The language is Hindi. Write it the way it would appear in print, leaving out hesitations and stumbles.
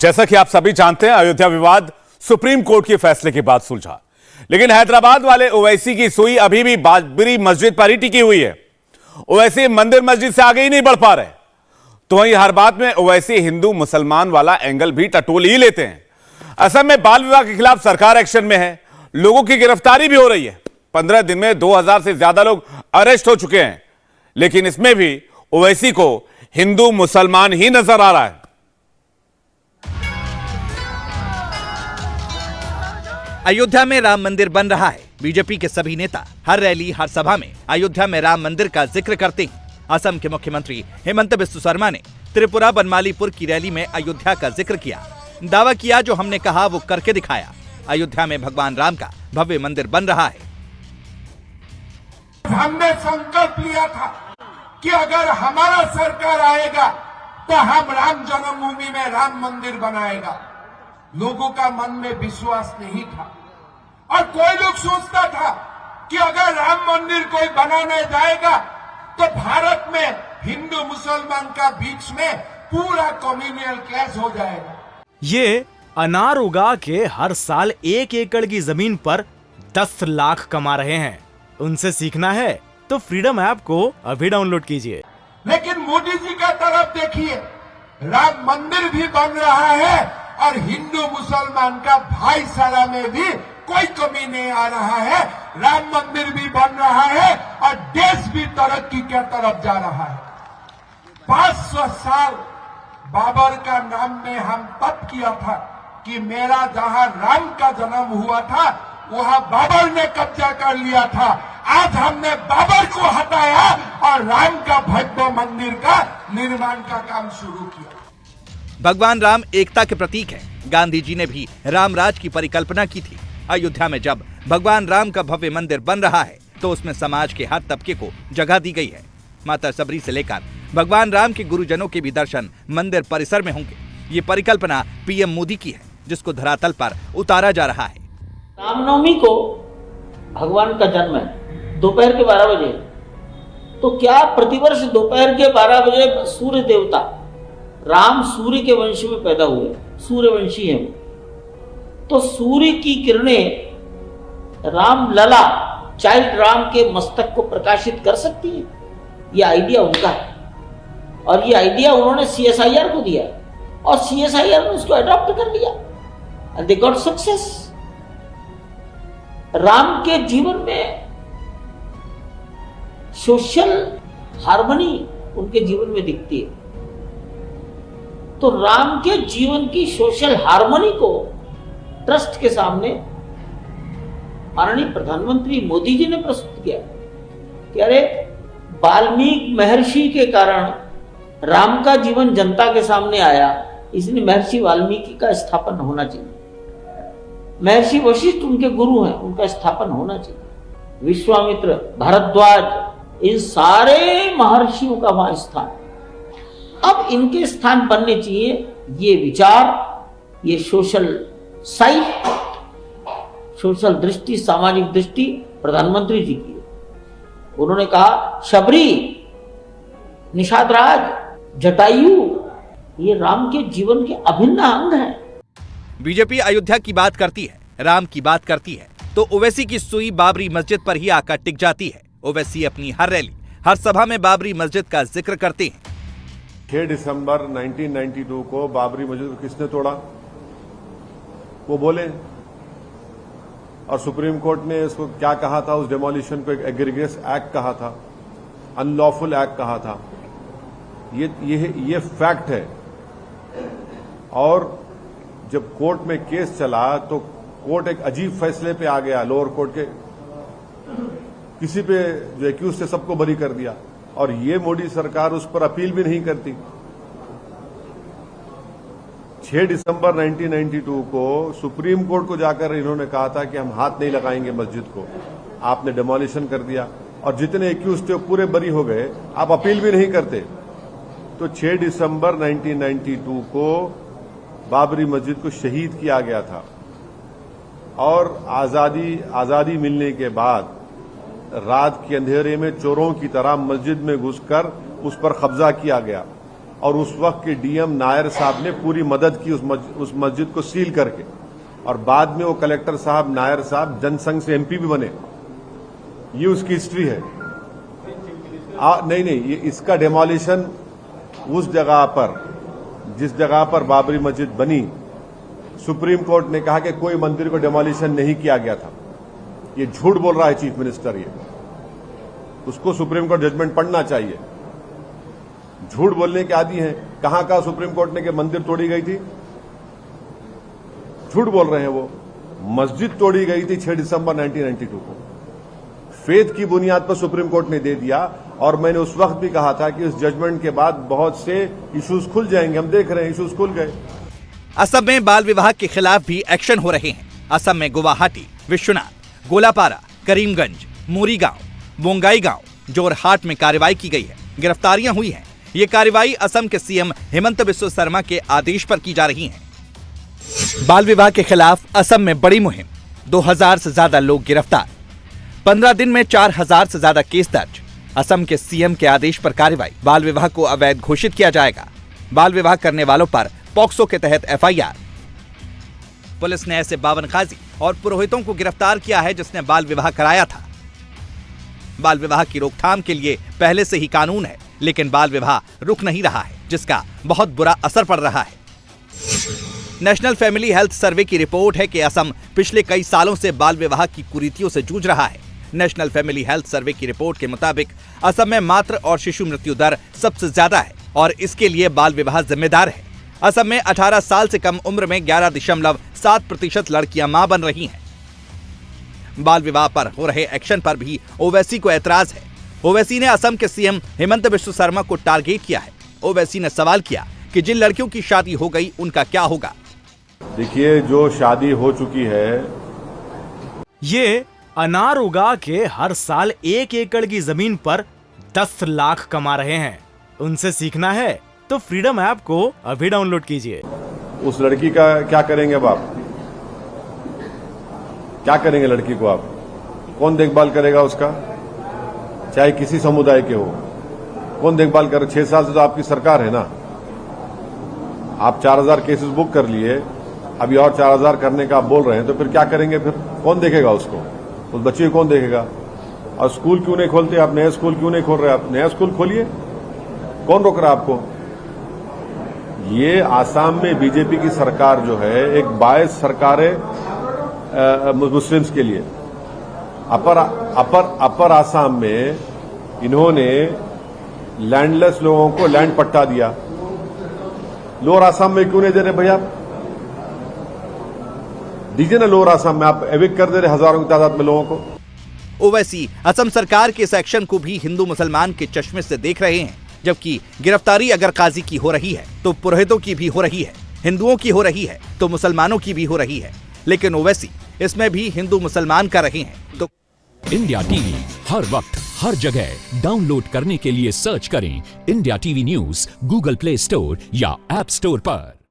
जैसा कि आप सभी जानते हैं, अयोध्या विवाद सुप्रीम कोर्ट के फैसले के बाद सुलझा, लेकिन हैदराबाद वाले ओवैसी की सुई अभी भी बाबरी मस्जिद पर ही टिकी हुई है। ओवैसी मंदिर मस्जिद से आगे ही नहीं बढ़ पा रहे। तो वहीं हर बात में ओवैसी हिंदू मुसलमान वाला एंगल भी टटोल ही लेते हैं। असम में बाल विवाह के खिलाफ सरकार एक्शन में है, लोगों की गिरफ्तारी भी हो रही है। 15 दिन में 2000 से ज्यादा लोग अरेस्ट हो चुके हैं, लेकिन इसमें भी ओवैसी को हिंदू मुसलमान ही नजर आ रहा है। अयोध्या में राम मंदिर बन रहा है। बीजेपी के सभी नेता हर रैली, हर सभा में अयोध्या में राम मंदिर का जिक्र करते हैं। असम के मुख्यमंत्री हेमंत बिस्व शर्मा ने त्रिपुरा बनमालीपुर की रैली में अयोध्या का जिक्र किया। दावा किया, जो हमने कहा वो करके दिखाया। अयोध्या में भगवान राम का भव्य मंदिर बन रहा है। हमने संकल्प लिया था कि अगर हमारा सरकार आएगा तो हम राम जन्मभूमि में राम मंदिर बनाएगा। लोगों का मन में विश्वास नहीं था और कोई लोग सोचता था कि अगर राम मंदिर कोई बनाने जाएगा तो भारत में हिंदू मुसलमान का बीच में पूरा कम्युनल क्लैश हो जाएगा। ये अनार उगा के हर साल 1 एकड़ की जमीन पर 10 लाख कमा रहे हैं। उनसे सीखना है तो फ्रीडम ऐप को अभी डाउनलोड कीजिए। लेकिन मोदी जी का तरफ देखिए, राम मंदिर भी बन रहा है और हिंदू मुसलमान का भाईचारा में भी कोई कमी नहीं आ रहा है। राम मंदिर भी बन रहा है और देश भी तरक्की के तरफ जा रहा है। 500 साल बाबर का नाम में हम तब किया था कि मेरा जहां राम का जन्म हुआ था वहां बाबर ने कब्जा कर लिया था। आज हमने बाबर को हटाया और राम का भव्य मंदिर का निर्माण का काम शुरू किया। भगवान राम एकता के प्रतीक है। गांधी जी ने भी राम राज की परिकल्पना की थी। अयोध्या में जब भगवान राम का भव्य मंदिर बन रहा है तो उसमें समाज के हर तबके को जगह दी गई है। माता सबरी से लेकर भगवान राम के गुरुजनों के भी दर्शन मंदिर परिसर में होंगे। ये परिकल्पना पीएम मोदी की है, जिसको धरातल पर उतारा जा रहा है। रामनवमी को भगवान का जन्म है दोपहर के 12 बजे, तो क्या प्रतिवर्ष दोपहर के 12 बजे सूर्य देवता राम सूर्य के वंश में पैदा हुए, सूर्यवंशी है, तो सूर्य की किरणें राम लला चाइल्ड राम के मस्तक को प्रकाशित कर सकती है। यह आइडिया उनका है और ये आइडिया उन्होंने CSIR को दिया और CSIR ने उसको अडॉप्ट कर लिया and they got success. Ram के जीवन में सोशल हार्मनी उनके जीवन में दिखती है। तो राम के जीवन की सोशल हार्मनी को ट्रस्ट के सामने माननीय प्रधानमंत्री मोदी जी ने प्रस्तुत किया कि अरे वाल्मीकि महर्षि के कारण राम का जीवन जनता के सामने आया, इसलिए महर्षि वाल्मीकि का स्थापन होना चाहिए। महर्षि वशिष्ठ उनके गुरु हैं, उनका स्थापन होना चाहिए। विश्वामित्र, भारद्वाज, इन सारे महर्षियों का वहां स्थान, अब इनके स्थान बनने चाहिए। ये विचार, ये सोशल साइट, सोशल दृष्टि, सामाजिक दृष्टि प्रधानमंत्री जी की। उन्होंने कहा शबरी, निषादराज, जटायु ये राम के जीवन के अभिन्न अंग हैं। बीजेपी अयोध्या की बात करती है, राम की बात करती है, तो ओवैसी की सुई बाबरी मस्जिद पर ही आकर टिक जाती है। ओवैसी अपनी हर रैली, हर सभा में बाबरी मस्जिद का जिक्र करते हैं। 6 दिसंबर 1992 को बाबरी मस्जिद को किसने तोड़ा, वो बोले। और सुप्रीम कोर्ट ने इसको क्या कहा था, उस डेमोलिशन को एक एग्रीगेस एक्ट कहा था, अनलॉफुल एक्ट कहा था। ये फैक्ट है। और जब कोर्ट में केस चला तो कोर्ट एक अजीब फैसले पे आ गया, लोअर कोर्ट के, किसी पे जो एक्यूज थे सबको बरी कर दिया। और ये मोदी सरकार उस पर अपील भी नहीं करती। 6 दिसंबर 1992 को सुप्रीम कोर्ट को जाकर इन्होंने कहा था कि हम हाथ नहीं लगाएंगे मस्जिद को, आपने डिमोलिशन कर दिया और जितने एक्यूज थे वो पूरे बरी हो गए, आप अपील भी नहीं करते। तो 6 दिसंबर 1992 को बाबरी मस्जिद को शहीद किया गया था और आजादी मिलने के बाद रात के अंधेरे में चोरों की तरह मस्जिद में घुसकर उस पर कब्जा किया गया और उस वक्त के डीएम नायर साहब ने पूरी मदद की उस मस्जिद को सील करके, और बाद में वो कलेक्टर साहब नायर साहब जनसंघ से एमपी भी बने। ये उसकी हिस्ट्री है। नहीं, ये इसका डेमोलिशन उस जगह पर, जिस जगह पर बाबरी मस्जिद बनी, सुप्रीम कोर्ट ने कहा कि कोई मंदिर को डेमोलिशन नहीं किया गया था। ये झूठ बोल रहा है चीफ मिनिस्टर। ये उसको सुप्रीम कोर्ट जजमेंट पढ़ना चाहिए। झूठ बोलने के आदी हैं। कहां कहा सुप्रीम कोर्ट ने कि मंदिर तोड़ी गई थी? झूठ बोल रहे हैं वो। मस्जिद तोड़ी गई थी 6 दिसंबर 1992 को। फेथ की बुनियाद पर सुप्रीम कोर्ट ने दे दिया, और मैंने उस वक्त भी कहा था कि इस जजमेंट के बाद बहुत से इश्यूज खुल जाएंगे। हम देख रहे हैं इश्यूज खुल गए। असम में बाल विवाह के खिलाफ भी एक्शन हो रहे हैं। असम में गुवाहाटी, विश्वनाथ, गोलापारा, करीमगंज, मोरीगांव, बोंगाईगांव, जोरहाट में कार्रवाई की गई है। गिरफ्तारियां हुई हैं। ये कार्रवाई असम के सीएम हेमंत बिस्वा शर्मा के आदेश पर की जा रही है। बाल विवाह के खिलाफ असम में बड़ी मुहिम, 2000 से ज्यादा लोग गिरफ्तार, 15 दिन में 4000 से ज्यादा केस दर्ज। असम के सीएम के आदेश पर कार्रवाई। बाल विवाह को अवैध घोषित किया जाएगा। बाल विवाह करने वालों पर पॉक्सो के तहत एफआईआर। पुलिस ने ऐसे 52 काजी और पुरोहितों को गिरफ्तार किया है जिसने बाल विवाह कराया था। बाल विवाह की रोकथाम के लिए पहले से ही कानून है, लेकिन बाल विवाह रुक नहीं रहा है, जिसका बहुत बुरा असर पड़ रहा है। नेशनल फैमिली हेल्थ सर्वे की रिपोर्ट है कि असम पिछले कई सालों से बाल विवाह की कुरीतियों से जूझ रहा है। नेशनल फैमिली हेल्थ सर्वे की रिपोर्ट के मुताबिक असम में मातृ और शिशु मृत्यु दर सबसे ज्यादा है और इसके लिए बाल विवाह जिम्मेदार है। असम में 18 साल से कम उम्र में 11.7% लड़कियां मां बन रही हैं। बाल विवाह पर हो रहे एक्शन पर भी ओवैसी को ऐतराज है। ओवैसी ने असम के सीएम हेमंत बिस्वा शर्मा को टारगेट किया है। ओवैसी ने सवाल किया कि जिन लड़कियों की शादी हो गई उनका क्या होगा। देखिए, जो शादी हो चुकी है, ये अनार उगा के हर साल 1 एकड़ की जमीन पर 10 लाख कमा रहे हैं। उनसे सीखना है तो फ्रीडम ऐप को अभी डाउनलोड कीजिए। उस लड़की का क्या करेंगे अब आप? क्या करेंगे लड़की को आप? कौन देखभाल करेगा उसका? चाहे किसी समुदाय के हो, कौन देखभाल करे? 6 साल से तो आपकी सरकार है ना। आप 4000 केसेस बुक कर लिए, अभी और 4000 करने का आप बोल रहे हैं, तो फिर क्या करेंगे? फिर कौन देखेगा उसको? उस बच्चे को कौन देखेगा? और स्कूल क्यों नहीं खोलते आप? नया स्कूल क्यों नहीं खोल रहे आप? नया स्कूल खोलिए। कौन रोक रहा है आपको? ये आसाम में बीजेपी की सरकार जो है, एक बायस सरकार है मुस्लिम्स के लिए। अपर आसाम में इन्होंने लैंडलेस लोगों को लैंड पट्टा दिया। लोअर आसाम में क्यों नहीं दे रहे भैया? दीजिए ना लोअर आसाम में। आप एविक्ट कर दे रहे हजारों की तादाद में लोगों को। ओवैसी असम सरकार के इस एक्शन को भी हिंदू मुसलमान के चश्मे से देख रहे हैं। जबकि गिरफ्तारी अगर काजी की हो रही है तो पुरोहितों की भी हो रही है, हिंदुओं की हो रही है तो मुसलमानों की भी हो रही है। लेकिन ओवैसी इसमें भी हिंदू मुसलमान कर रहे हैं। तो इंडिया टीवी हर वक्त हर जगह डाउनलोड करने के लिए सर्च करें India TV news Google play store या ऐप स्टोर पर।